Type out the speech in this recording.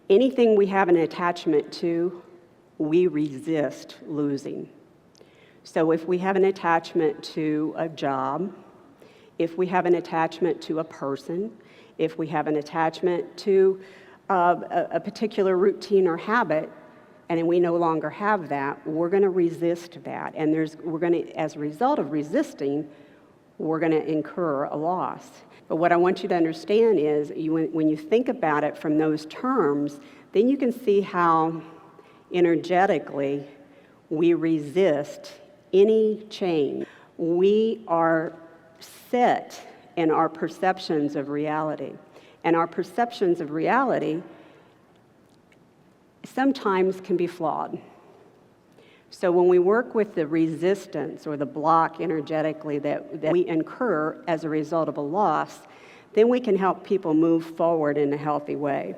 Anything we have an attachment to, we resist losing. So if we have an attachment to a job, if we have an attachment to a person, if we have an attachment to a particular routine or habit, and we no longer have that, we're going to resist that. And we're going to, as a result of resisting, we're going to incur a loss. But what I want you to understand is when you think about it from those terms, then you can see how energetically we resist any change. We are set in our perceptions of reality. And our perceptions of reality sometimes can be flawed. So when we work with the resistance or the block energetically that we incur as a result of a loss, then we can help people move forward in a healthy way.